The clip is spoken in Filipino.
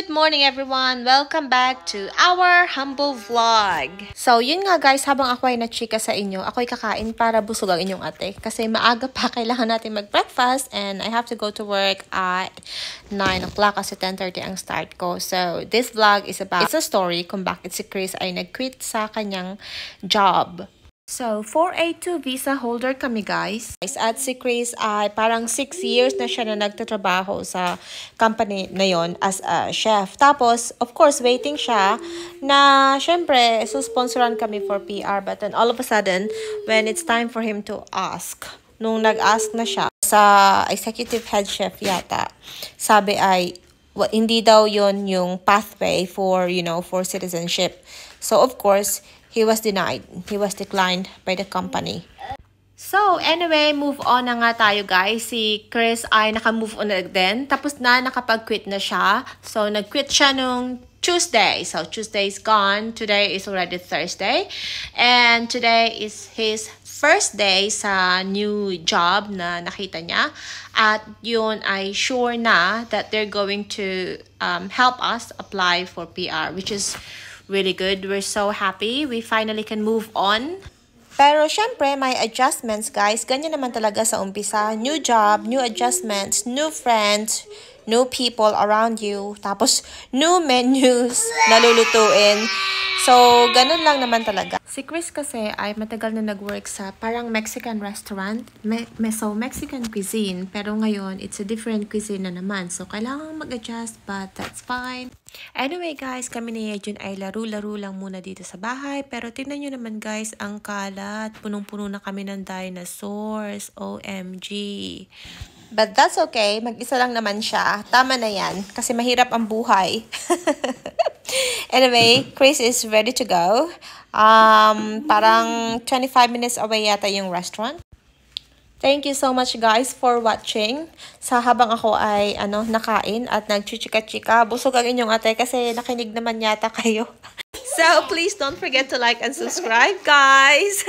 Good morning everyone! Welcome back to our humble vlog. So yun nga guys, habang ako ay na-chika sa inyo, ako'y kakain para busog ang inyong ate. Kasi maaga pa kailangan natin mag-breakfast and I have to go to work at 9 o'clock kasi 10:30 ang start ko. So this vlog is about, it's a story kung bakit si Chris ay nag-quit sa kanyang job. So, 482 visa holder kami guys. At si Chris ay parang 6 years na siya na nagtatrabaho sa company na yon as a chef. Tapos, of course, waiting siya na syempre, susponsoran kami for PR. But then all of a sudden, when it's time for him to ask, nung nag-ask na siya sa executive head chef yata, sabi ay, hindi daw yon yung pathway for, for citizenship. So, of course, he was denied. He was declined by the company. So, anyway, move on na nga tayo guys. Si Chris ay naka-move on na din. Tapos na, nakapag-quit na siya. So, nag-quit siya nung Tuesday. So, Tuesday is gone. Today is already Thursday. And today is his first day sa new job na nakita niya. At yun ay sure na that they're going to help us apply for PR, which is really good. We're so happy. We finally can move on. Pero syempre, may adjustments guys. Ganyan naman talaga sa umpisa. New job, new adjustments, new friends, new people around you. Tapos, new menus na lulutuin. So, ganun lang naman talaga. Si Chris kasi ay matagal na nag-work sa parang Mexican restaurant. So, Mexican cuisine. Pero ngayon, it's a different cuisine na naman. So, kailangan mag-adjust, but that's fine. Anyway guys, kami ni Yejun ay laro-laro lang muna dito sa bahay. Pero tingnan nyo naman guys, ang kalat. Punong-puno na kami ng dinosaurs. OMG. But that's okay. Mag-isa lang naman siya. Tama na yan. Kasi mahirap ang buhay. Anyway, Chris is ready to go. Parang 25 minutes away yata yung restaurant. Thank you so much guys for watching. Sa habang ako ay nakain at nagchichika-chika. Busog ang inyong ate kasi nakinig naman yata kayo. So please don't forget to like and subscribe guys.